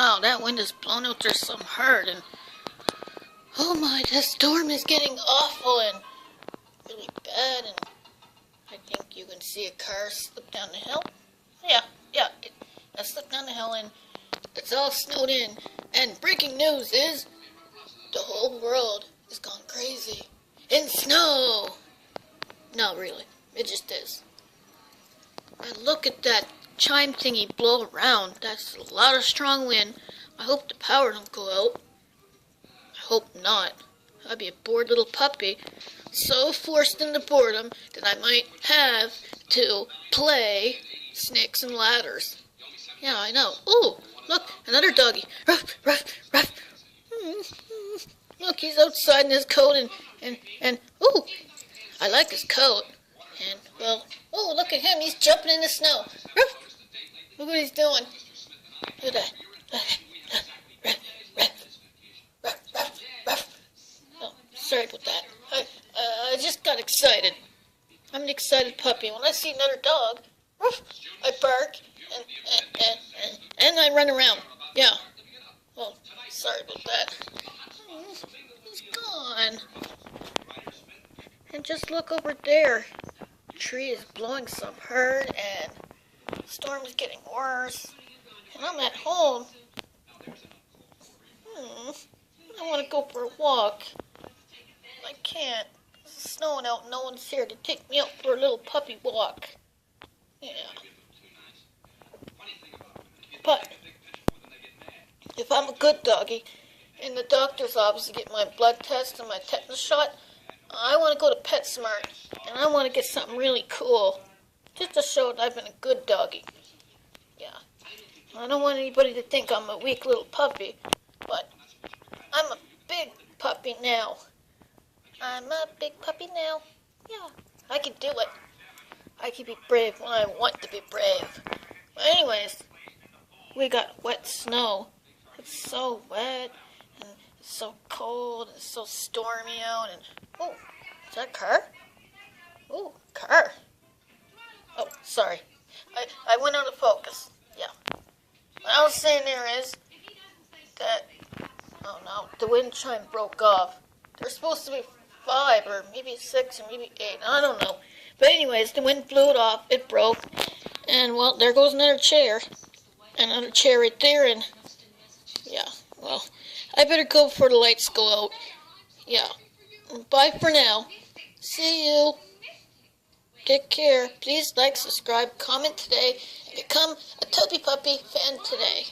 Wow, that wind is blowing out there some hard, and oh my, the storm is getting awful and really bad, and I think you can see a car slip down the hill. Yeah, it slipped down the hill and it's all snowed in. And breaking news is the whole world is gone crazy in snow. No, really, it just is. And look at that chime thingy blow around. That's a lot of strong wind. I hope the power don't go out. I hope not. I'd be a bored little puppy, so forced into boredom that I might have to play snakes and ladders. Yeah, I know. Ooh, look, another doggy. Ruff, ruff, ruff. Look, he's outside in his coat and ooh, I like his coat. And, well, oh, look at him. He's jumping in the snow. Ruff. Look what he's doing. Look at that. Ruff, ruff, ruff, ruff, ruff. Oh, sorry about that. I just got excited. I'm an excited puppy. When I see another dog, ruff, I bark and I run around. Yeah. Well, sorry about that. He's gone. And just look over there. The tree is blowing some hard and the storm is getting worse. And I'm at home. I want to go for a walk. I can't. It's snowing out and no one's here to take me out for a little puppy walk. Yeah. But if I'm a good doggy in the doctor's office to get my blood test and my tetanus shot, I want to go to PetSmart and I want to get something really cool just to show that I've been a good doggy. Yeah. I don't want anybody to think I'm a weak little puppy, but I'm a big puppy now. I'm a big puppy now. Yeah, I can do it. I can be brave when I want to be brave. But anyways, we got wet snow. It's so wet, and it's so cold, and it's so stormy out, and oh, is that a car? Oh, car. Oh, sorry. I went out of focus. Yeah. What I was saying there is that, oh no, the wind chime broke off. There's supposed to be 5 or maybe 6 or maybe 8. I don't know. But anyways, the wind blew it off. It broke. And, well, there goes another chair. Another chair right there. And, yeah, well, I better go before the lights go out. Yeah. Bye for now. See you. Take care. Please like, subscribe, comment today, and become a Toby Puppy fan today.